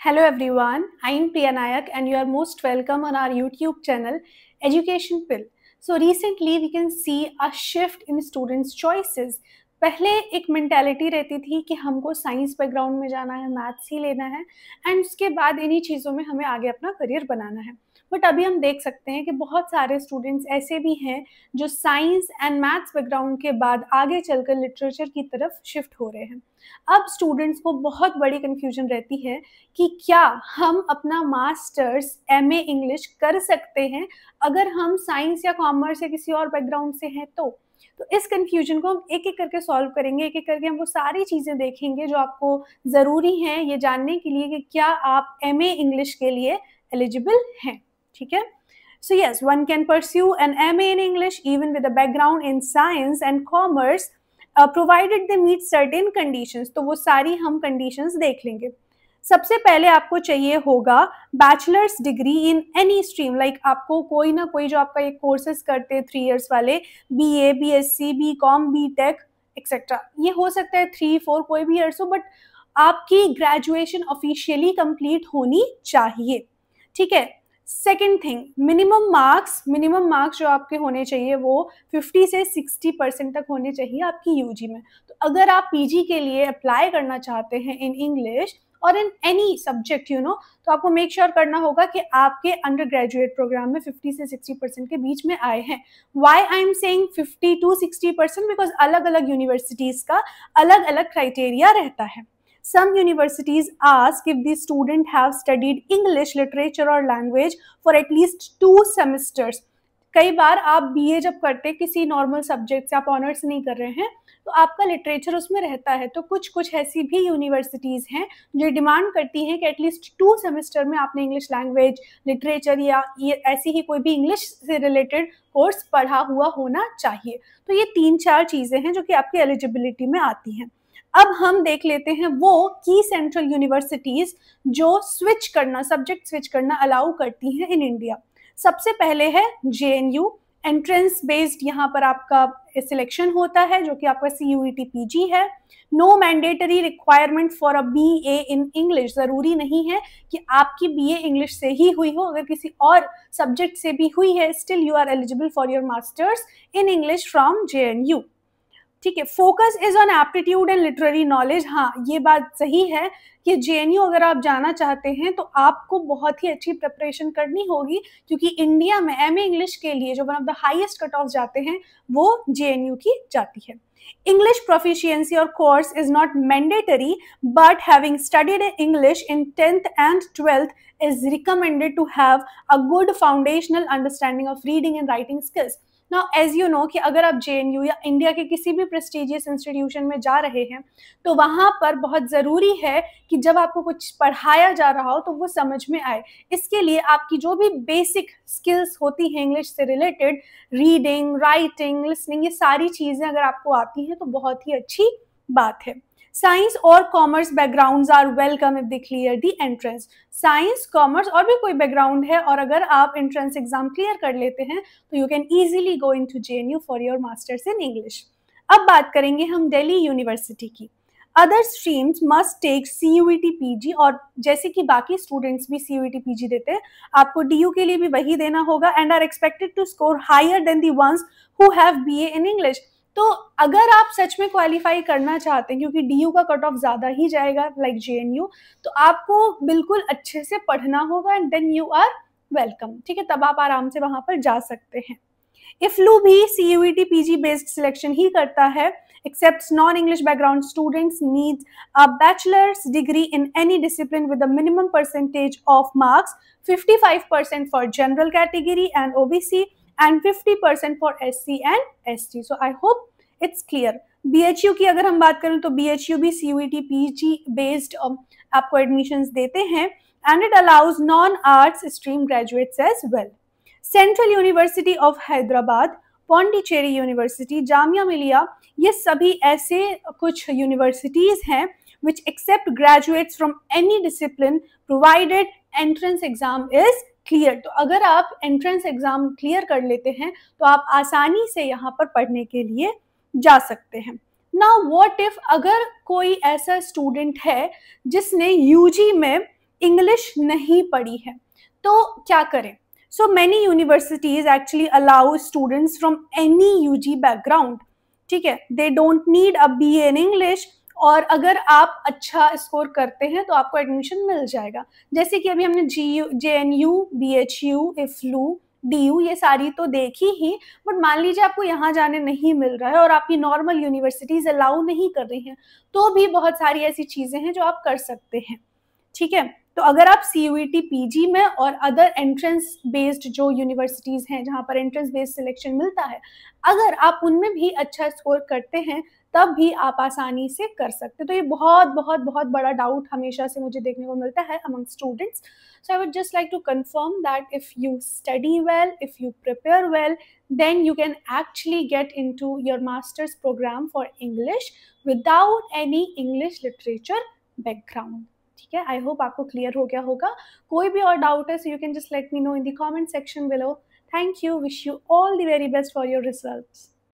Hello everyone, I am Priya Nayak and you are most welcome on our YouTube channel Education Pill. So recently we can see a shift in students' choices. पहले एक mentality रहती थी कि हमको science background में जाना है, maths ही लेना है एंड उसके बाद इन्हीं चीज़ों में हमें आगे अपना करियर बनाना है। बट अभी हम देख सकते हैं कि बहुत सारे स्टूडेंट्स ऐसे भी हैं जो साइंस एंड मैथ्स बैकग्राउंड के बाद आगे चलकर लिटरेचर की तरफ शिफ्ट हो रहे हैं। अब स्टूडेंट्स को बहुत बड़ी कन्फ्यूजन रहती है कि क्या हम अपना मास्टर्स एमए इंग्लिश कर सकते हैं अगर हम साइंस या कॉमर्स या किसी और बैकग्राउंड से हैं तो इस कन्फ्यूजन को हम एक एक करके सॉल्व करेंगे, एक एक करके हम वो सारी चीज़ें देखेंगे जो आपको ज़रूरी हैं ये जानने के लिए कि क्या आप एमए इंग्लिश के लिए एलिजिबल हैं। ठीक है, so yes, one can pursue an MA in English even with a background in science and commerce provided they meet certain conditions। तो वो सारी हम conditions देख लेंगे। सबसे पहले आपको चाहिए होगा bachelors degree in any stream, like आपको कोई ना कोई जो आपका एक कोर्सेज करते हैं 3 years वाले, BA, BSc, BCom, BTech etcetera, ये हो सकता है 3-4 कोई भी ईयर्स हो, बट आपकी ग्रेजुएशन ऑफिशियली कंप्लीट होनी चाहिए। ठीक है, सेकेंड थिंग, मिनिमम मार्क्स जो आपके होने चाहिए वो 50 से 60% तक होने चाहिए आपकी यूजी में। तो अगर आप पीजी के लिए अप्लाई करना चाहते हैं इन इंग्लिश और इन एनी सब्जेक्ट तो आपको मेक श्योर करना होगा कि आपके अंडर ग्रेजुएट प्रोग्राम में 50 से 60% के बीच में आए हैं। Why I am saying 50 to 60%? Because अलग अलग यूनिवर्सिटीज का अलग अलग क्राइटेरिया रहता है। Some universities ask if the student have studied English literature or language for at least 2 semesters। कई बार आप बीए जब करते किसी नॉर्मल सब्जेक्ट से, आप ऑनर्स नहीं कर रहे हैं, तो आपका लिटरेचर उसमें रहता है। तो कुछ ऐसी भी यूनिवर्सिटीज़ हैं जो डिमांड करती हैं कि एटलीस्ट 2 सेमेस्टर में आपने इंग्लिश लैंग्वेज, लिटरेचर या ये ऐसी ही कोई भी इंग्लिश से रिलेटेड कोर्स पढ़ा हुआ होना चाहिए। तो ये 3-4 चीज़ें हैं जो कि आपकी एलिजिबिलिटी में आती हैं। अब हम देख लेते हैं वो की सेंट्रल यूनिवर्सिटीज जो सब्जेक्ट स्विच करना अलाउ करती हैं इन इंडिया। सबसे पहले है JNU, एंट्रेंस बेस्ड यहाँ पर आपका सिलेक्शन होता है जो कि आपका CUET PG है। No mandatory requirement for a BA in English, जरूरी नहीं है कि आपकी BA इंग्लिश से ही हुई हो, अगर किसी और सब्जेक्ट से भी हुई है still you are eligible for your masters in English from JNU। ठीक है, focus is on aptitude and literary knowledge. हाँ, ये बात सही है कि JNU अगर आप जाना चाहते हैं तो आपको बहुत ही अच्छी प्रिपरेशन करनी होगी, क्योंकि इंडिया में एमए इंग्लिश के लिए जो one of the highest cut off जाते हैं वो JNU की जाती है। English proficiency or course is not mandatory, but having studied English in 10th and 12th is recommended to have a good foundational understanding of reading and writing skills। Now as you know कि अगर आप JNU या India के किसी भी prestigious institution में जा रहे हैं तो वहाँ पर बहुत ज़रूरी है कि जब आपको कुछ पढ़ाया जा रहा हो तो वो समझ में आए। इसके लिए आपकी जो भी बेसिक स्किल्स होती हैं इंग्लिश से रिलेटेड, रीडिंग, राइटिंग, लिसनिंग, ये सारी चीज़ें अगर आपको आती हैं तो बहुत ही अच्छी बात है। साइंस और commerce backgrounds are welcome if they clear the entrance. Science, commerce और भी कोई बैकग्राउंड है और अगर आप एंट्रेंस एग्जाम क्लियर कर लेते हैं तो you can easily go into JNU for your masters in English. अब बात करेंगे हम दिल्ली यूनिवर्सिटी की। Other streams must take CUET PG, और जैसे कि बाकी स्टूडेंट्स भी CUET PG देते हैं, आपको DU के लिए भी वही देना होगा and are expected to score higher than the ones who have BA in English. तो अगर आप सच में क्वालिफाई करना चाहते हैं, क्योंकि DU का कट ऑफ ज़्यादा ही जाएगा लाइक JNU, तो आपको बिल्कुल अच्छे से पढ़ना होगा and then you are welcome. ठीक है, तब आप आराम से वहाँ पर जा सकते हैं। इफ्लू भी CUET PG बेस्ड सिलेक्शन ही करता है, accepts non-English background students needs a bachelor's degree in any discipline with a minimum percentage of marks, 55% for general category and OBC and 50% for SC and ST। So I hope it's clear। BHU की अगर हम बात करें तो BHU भी CUET PG based आपको admissions देते हैं and it allows non-arts stream graduates as well। Central university of Hyderabad, Pondicherry university, Jamia Millia, ये सभी ऐसे कुछ यूनिवर्सिटीज़ हैं which accept graduates from any discipline provided entrance exam is clear। तो अगर आप एंट्रेंस एग्जाम क्लियर कर लेते हैं तो आप आसानी से यहाँ पर पढ़ने के लिए जा सकते हैं। नाउ व्हाट इफ अगर कोई ऐसा स्टूडेंट है जिसने यूजी में इंग्लिश नहीं पढ़ी है, तो क्या करें? So many universities actually allow students from any UG background, ठीक है, they don't need a BA in English, और अगर आप अच्छा स्कोर करते हैं तो आपको एडमिशन मिल जाएगा। जैसे कि अभी हमने JNU, BHU, IFLU, DU ये सारी तो देखी ही, बट मान लीजिए आपको यहाँ जाने नहीं मिल रहा है और आपकी नॉर्मल यूनिवर्सिटीज अलाउ नहीं कर रही हैं, तो भी बहुत सारी ऐसी चीजें हैं जो आप कर सकते हैं, ठीक है। तो अगर आप CUET PG में और अदर एंट्रेंस बेस्ड जो यूनिवर्सिटीज हैं जहाँ पर एंट्रेंस बेस्ड सिलेक्शन मिलता है, अगर आप उनमें भी अच्छा स्कोर करते हैं तब भी आप आसानी से कर सकते। तो ये बहुत बहुत बहुत बड़ा डाउट हमेशा से मुझे देखने को मिलता है among students. So I would just like to confirm that if you study well, if you prepare well, then you can actually get into your master's program for English without any English literature background. ठीक है, I hope आपको clear हो गया होगा। कोई भी और doubt है, so you can just let me know in the comment section below. Thank you, wish you all the very best for your results.